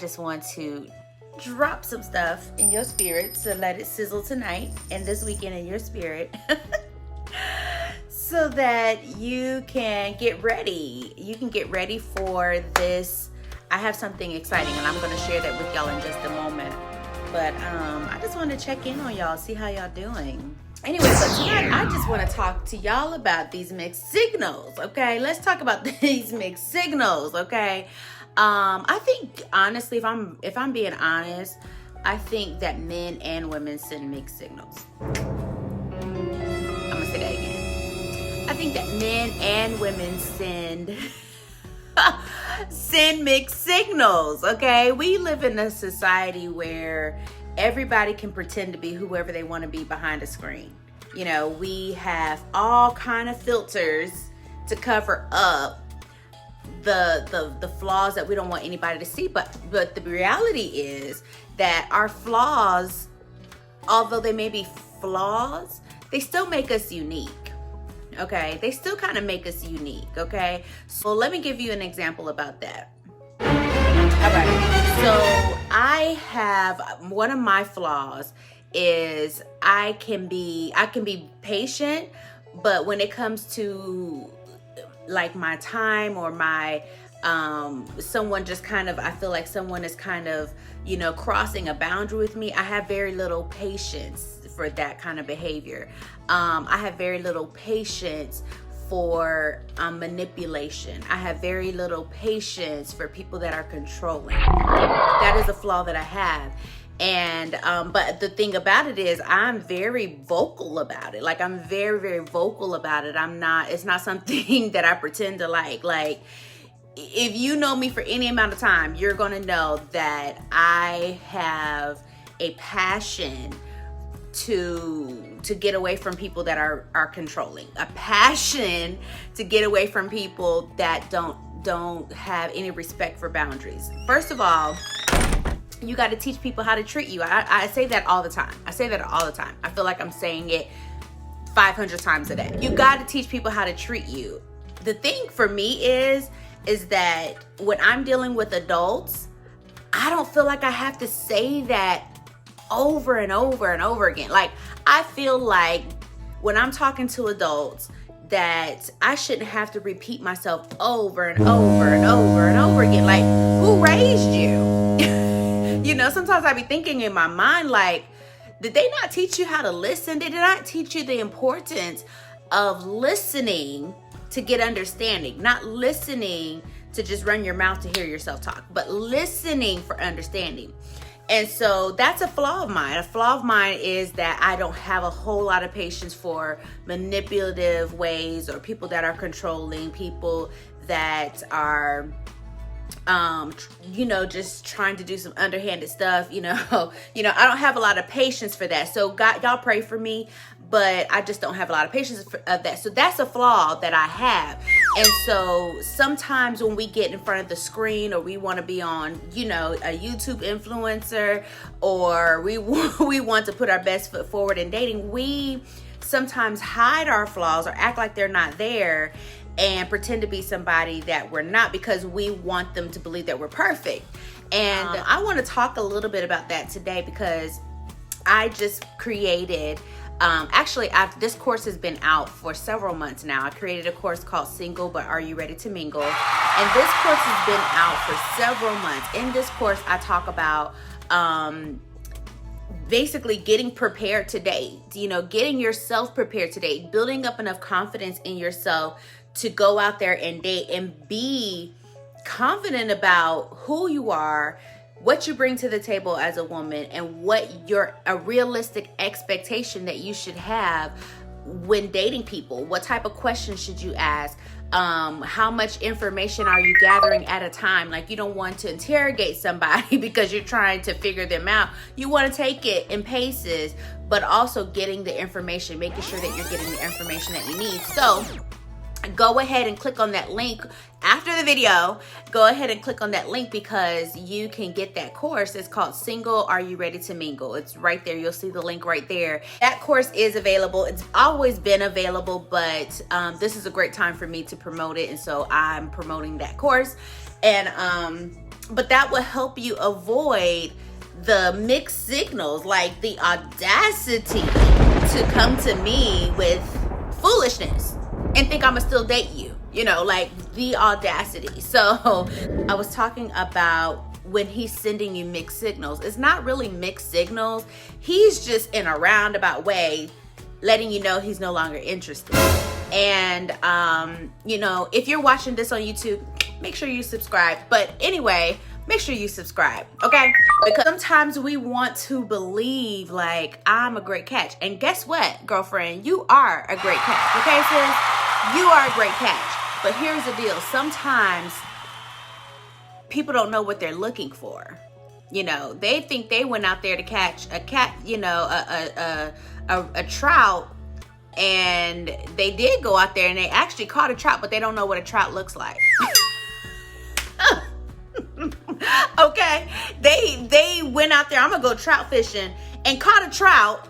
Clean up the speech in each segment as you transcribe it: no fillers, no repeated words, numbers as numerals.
just want to drop some stuff in your spirit to let it sizzle tonight and this weekend in your spirit so that you can get ready. You can get ready for this. I have something exciting and I'm going to share that with y'all in just a moment. But I just want to check in on y'all, see how y'all doing. Anyway, but tonight I just want to talk to y'all about these mixed signals, okay? Let's talk about these mixed signals, okay? I think honestly, if I'm being honest, I think that men and women send mixed signals. I'm gonna say that again. I think that men and women send mixed signals, okay? We live in a society where everybody can pretend to be whoever they want to be behind a screen. You know, we have all kind of filters to cover up the flaws that we don't want anybody to see, but the reality is that our flaws, although they may be flaws, they still make us unique. Okay, they still kind of make us unique. Okay, so let me give you an example about that. All right, so I have one of my flaws is I can be patient, but when it comes to like my time or my someone just kind of, I feel like someone is kind of, you know, crossing a boundary with me, I have very little patience for that kind of behavior. I have very little patience for manipulation. I have very little patience for people that are controlling. That is a flaw that I have. And but the thing about it is I'm very vocal about it. Like I'm very, very vocal about it. It's not something that I pretend to like. Like if you know me for any amount of time, you're gonna know that I have a passion to get away from people that are controlling. A passion to get away from people that don't have any respect for boundaries. First of all, you got to teach people how to treat you. I say that all the time. I feel like I'm saying it 500 times a day. You got to teach people how to treat you. The thing for me is that when I'm dealing with adults, I don't feel like I have to say that over and over and over again. Like I feel like when I'm talking to adults that I shouldn't have to repeat myself over and over and over and over again. Like, who raised you? You know, sometimes I be thinking in my mind, like, did they not teach you how to listen? Did they not teach you the importance of listening to get understanding? Not listening to just run your mouth to hear yourself talk, but listening for understanding. And so that's a flaw of mine. A flaw of mine is that I don't have a whole lot of patience for manipulative ways or people that are controlling, people that are you know, just trying to do some underhanded stuff, you know, I don't have a lot of patience for that. So God, y'all pray for me, but I just don't have a lot of patience for that. So that's a flaw that I have. And so sometimes when we get in front of the screen or we want to be on, you know, a YouTube influencer, or we want to put our best foot forward in dating, we sometimes hide our flaws or act like they're not there and pretend to be somebody that we're not because we want them to believe that we're perfect. And I want to talk a little bit about that today because I just created, this course has been out for several months now. I created a course called Single But Are You Ready to Mingle? And this course has been out for several months. In this course, I talk about basically getting prepared to date, you know, getting yourself prepared to date, building up enough confidence in yourself to go out there and date and be confident about who you are, what you bring to the table as a woman, and what a realistic expectation that you should have when dating people. What type of questions should you ask? How much information are you gathering at a time? Like, you don't want to interrogate somebody because you're trying to figure them out. You want to take it in paces, but also getting the information, making sure that you're getting the information that you need. So go ahead and click on that link after the video. Go ahead and click on that link because you can get that course. It's called Single Are You Ready to Mingle? It's right there. You'll see the link right there. That course is available. It's always been available, but this is a great time for me to promote it, and so I'm promoting that course. And But that will help you avoid the mixed signals, like the audacity to come to me with foolishness and think I'ma still date you. You know, like the audacity. So I was talking about when he's sending you mixed signals. It's not really mixed signals. He's just in a roundabout way letting you know he's no longer interested. And, you know, if you're watching this on YouTube, make sure you subscribe. But anyway, make sure you subscribe, okay? Because sometimes we want to believe like I'm a great catch. And guess what, girlfriend? You are a great catch, okay, sis? You are a great catch. But here's the deal. Sometimes people don't know what they're looking for. You know, they think they went out there to catch a cat, you know, a trout, and they did go out there and they actually caught a trout, but they don't know what a trout looks like. Okay, they went out there, I'm gonna go trout fishing, and caught a trout,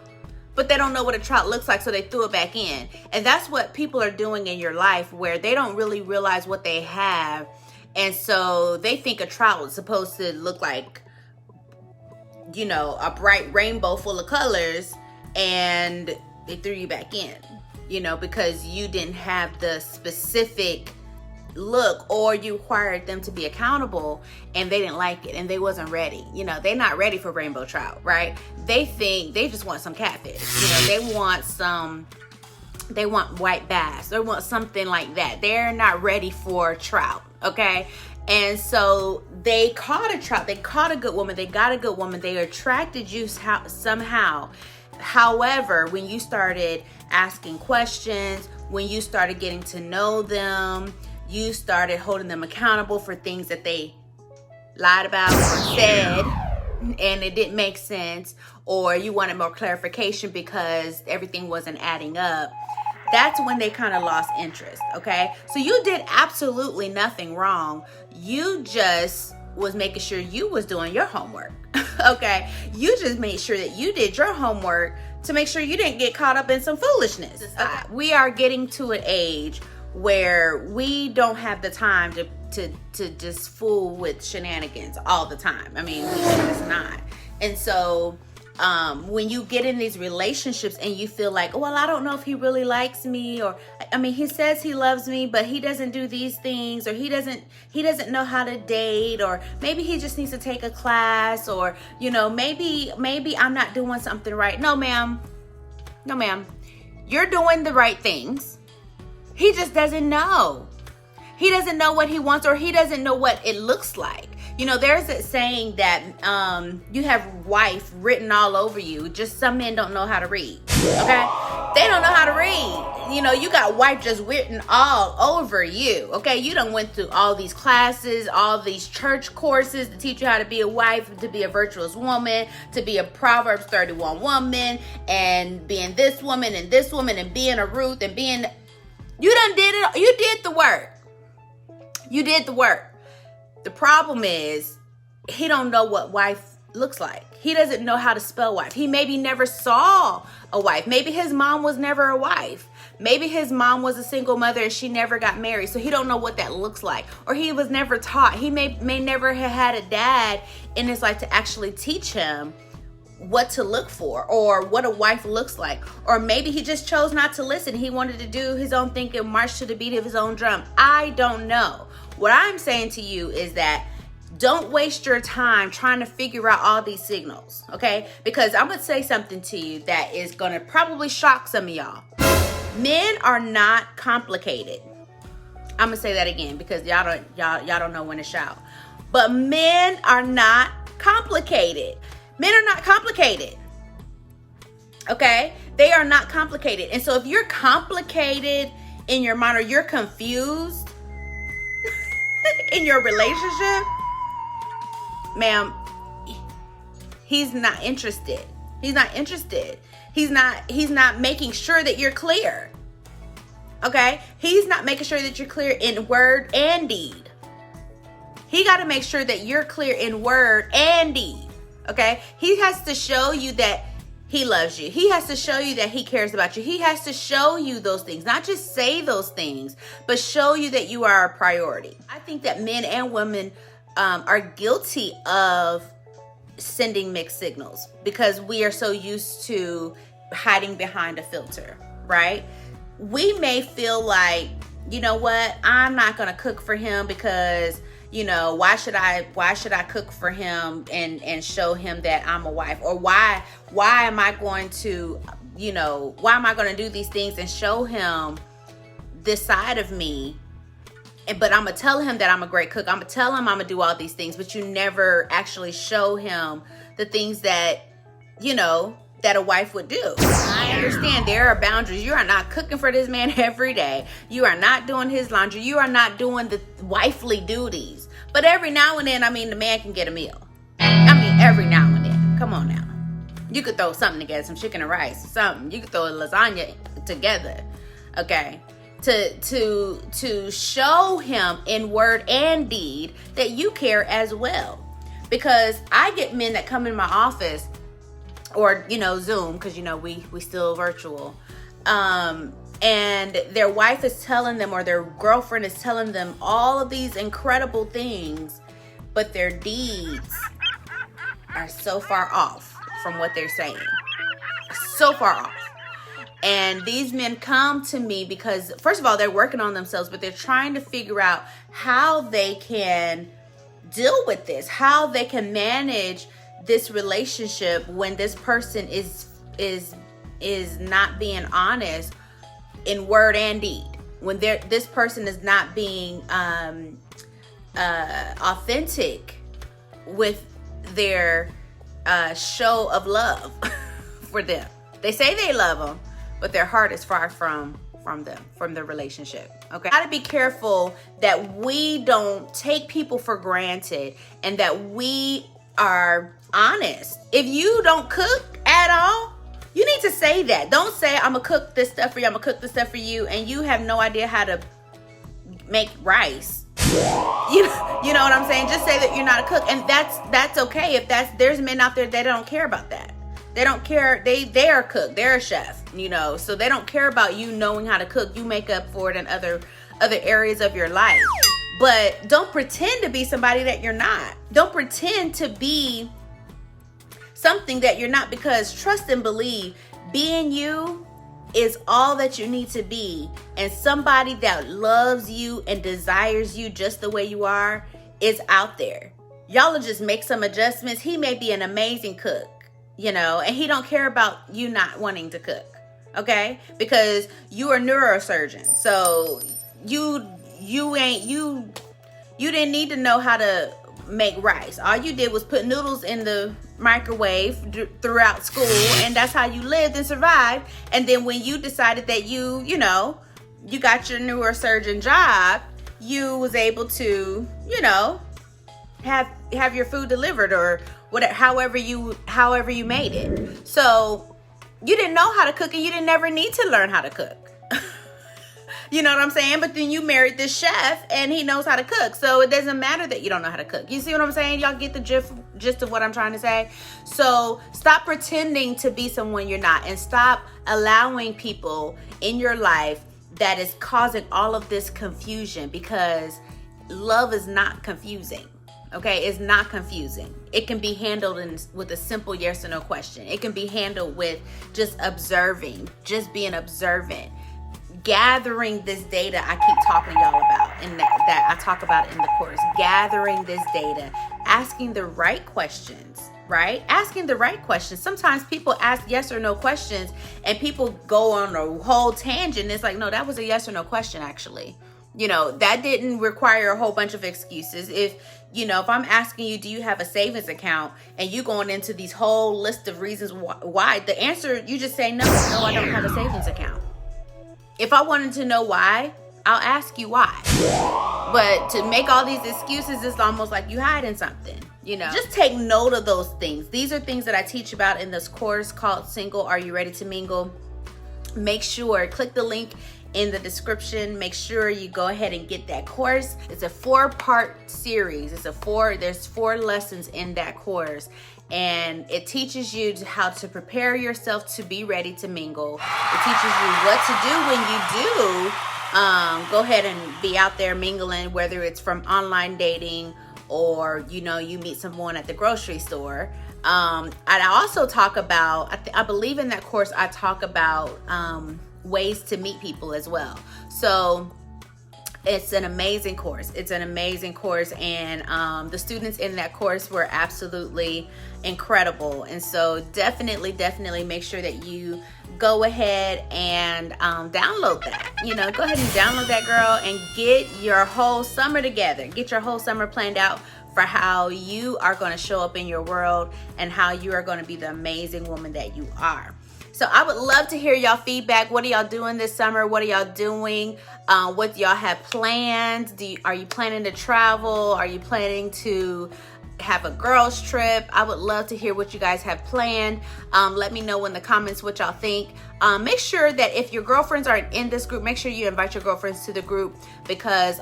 but they don't know what a trout looks like, so they threw it back in. And that's what people are doing in your life, where they don't really realize what they have, and so they think a trout is supposed to look like, you know, a bright rainbow full of colors, and they threw you back in, you know, because you didn't have the specific look, or you required them to be accountable and they didn't like it and they wasn't ready. You know, they're not ready for rainbow trout, right? They think they just want some catfish. You know, they want white bass. They want something like that. They're not ready for trout, okay? And so they caught a trout. They caught a good woman. They got a good woman. They attracted you somehow. However, when you started asking questions, when you started getting to know them, you started holding them accountable for things that they lied about or said, and it didn't make sense, or you wanted more clarification because everything wasn't adding up. That's when they kind of lost interest, okay? So you did absolutely nothing wrong. You just was making sure you was doing your homework, okay? You just made sure that you did your homework to make sure you didn't get caught up in some foolishness. Okay. We are getting to an age where we don't have the time to just fool with shenanigans all the time. I mean, we just not. And so when you get in these relationships and you feel like, well, I don't know if he really likes me, or I mean, he says he loves me, but he doesn't do these things, or he doesn't know how to date, or maybe he just needs to take a class, or, you know, maybe I'm not doing something right. No, ma'am. You're doing the right things. He just doesn't know. He doesn't know what he wants, or he doesn't know what it looks like. You know, there's a saying that you have wife written all over you. Just some men don't know how to read, okay? They don't know how to read. You know, you got wife just written all over you, okay? You done went through all these classes, all these church courses to teach you how to be a wife, to be a virtuous woman, to be a Proverbs 31 woman, and being this woman and this woman, and being a Ruth, and being... You done did it. You did the work. You did the work. The problem is he don't know what wife looks like. He doesn't know how to spell wife. He maybe never saw a wife. Maybe his mom was never a wife. Maybe his mom was a single mother and she never got married, so he don't know what that looks like. Or he was never taught. He may never have had a dad in his life to actually teach him what to look for, or what a wife looks like. Or maybe he just chose not to listen. He wanted to do his own thing and march to the beat of his own drum. I don't know. What I'm saying to you is that don't waste your time trying to figure out all these signals, okay? Because I'm gonna say something to you that is gonna probably shock some of y'all. Men are not complicated. I'm gonna say that again because y'all don't know when to shout. But men are not complicated. Men are not complicated, okay? They are not complicated. And so if you're complicated in your mind, or you're confused in your relationship, ma'am, he's not interested. He's not interested. He's not making sure that you're clear, okay? He's not making sure that you're clear in word and deed. He got to make sure that you're clear in word and deed. Okay, he has to show you that he loves you. He has to show you that he cares about you. He has to show you those things, not just say those things, but show you that you are a priority. I think that men and women are guilty of sending mixed signals because we are so used to hiding behind a filter, right? We may feel like, you know what, I'm not gonna cook for him because, you know, why should I cook for him and show him that I'm a wife? Or why am I going to, you know, why am I going to do these things and show him this side of me? But I'm going to tell him that I'm a great cook. I'm going to tell him I'm going to do all these things, but you never actually show him the things that, you know, that a wife would do. I understand there are boundaries. You are not cooking for this man every day. You are not doing his laundry. You are not doing the wifely duties. But every now and then, I mean, the man can get a meal. I mean, every now and then. Come on now. You could throw something together, some chicken and rice, something. You could throw a lasagna together, okay? To show him in word and deed that you care as well. Because I get men that come in my office, or, you know, Zoom, because, you know, we still virtual. And their wife is telling them, or their girlfriend is telling them all of these incredible things, but their deeds are so far off from what they're saying. So far off. And these men come to me because, first of all, they're working on themselves, but they're trying to figure out how they can deal with this, how they can manage this relationship when this person is not being honest in word and deed, when this person is not being authentic with their show of love for them. They say they love them, but their heart is far from them, from the relationship. Okay, gotta be careful that we don't take people for granted and that we are honest. If you don't cook at all, you need to say that. Don't say, I'm gonna cook this stuff for you, I'm gonna cook this stuff for you, and you have no idea how to make rice. You know what I'm saying? Just say that you're not a cook, and that's okay. If there's men out there that don't care about that. They don't care. They are a cook. They're a chef, you know, so they don't care about you knowing how to cook. You make up for it in other areas of your life. But don't pretend to be somebody that you're not. Don't pretend to be something that you're not, because trust and believe, being you is all that you need to be. And somebody that loves you and desires you just the way you are is out there. Y'all will just make some adjustments. He may be an amazing cook, you know, and he don't care about you not wanting to cook, okay? Because you are a neurosurgeon. So you didn't need to know how to make rice. All you did was put noodles in the microwave throughout school, and that's how you lived and survived. And then when you decided that you got your neurosurgeon job, you was able to, you know, have your food delivered or whatever, however you made it. So you didn't know how to cook, and you didn't never need to learn how to cook. You know what I'm saying? But then you married this chef and he knows how to cook. So it doesn't matter that you don't know how to cook. You see what I'm saying? Y'all get the gist of what I'm trying to say? So stop pretending to be someone you're not, and stop allowing people in your life that is causing all of this confusion, because love is not confusing. Okay, it's not confusing. It can be handled with a simple yes or no question. It can be handled with just observing, just being observant. Gathering this data I keep talking to y'all about, and that I talk about in the course. Gathering this data, asking the right questions, right? Asking the right questions. Sometimes people ask yes or no questions and people go on a whole tangent. It's like, no, that was a yes or no question, actually. You know, that didn't require a whole bunch of excuses. If I'm asking you, do you have a savings account, and you going into these whole list of reasons why, the answer, you just say, no, I don't have a savings account. If I wanted to know why, I'll ask you why. But to make all these excuses, it's almost like you hiding something, you know. Just take note of those things. These are things that I teach about in this course called Single, Are You Ready to Mingle? Make sure, click the link in the description. Make sure you go ahead and get that course. It's a 4-part series. There's 4 lessons in that course. And it teaches you how to prepare yourself to be ready to mingle. It teaches you what to do when you do go ahead and be out there mingling, whether it's from online dating or you meet someone at the grocery store. And I also talk about, I believe in that course I talk about ways to meet people as well. So it's an amazing course. And the students in that course were absolutely incredible. And so definitely make sure that you go ahead and download that. Go ahead and download that, girl, and get your whole summer together. Get your whole summer planned out for how you are going to show up in your world and how you are going to be the amazing woman that you are. So I would love to hear y'all feedback. What are y'all doing this summer? What are y'all doing? What do y'all have planned? Are you planning to travel? Are you planning to have a girls trip? I would love to hear what you guys have planned. Let me know in the comments what y'all think. Make sure that if your girlfriends are in this group, make sure you invite your girlfriends to the group, because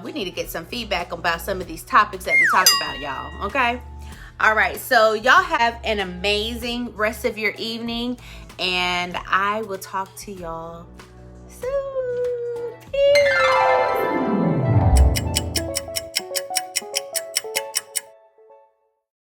we need to get some feedback about some of these topics that we talk about, y'all. Okay. All right, so y'all have an amazing rest of your evening, and I will talk to y'all soon. Peace.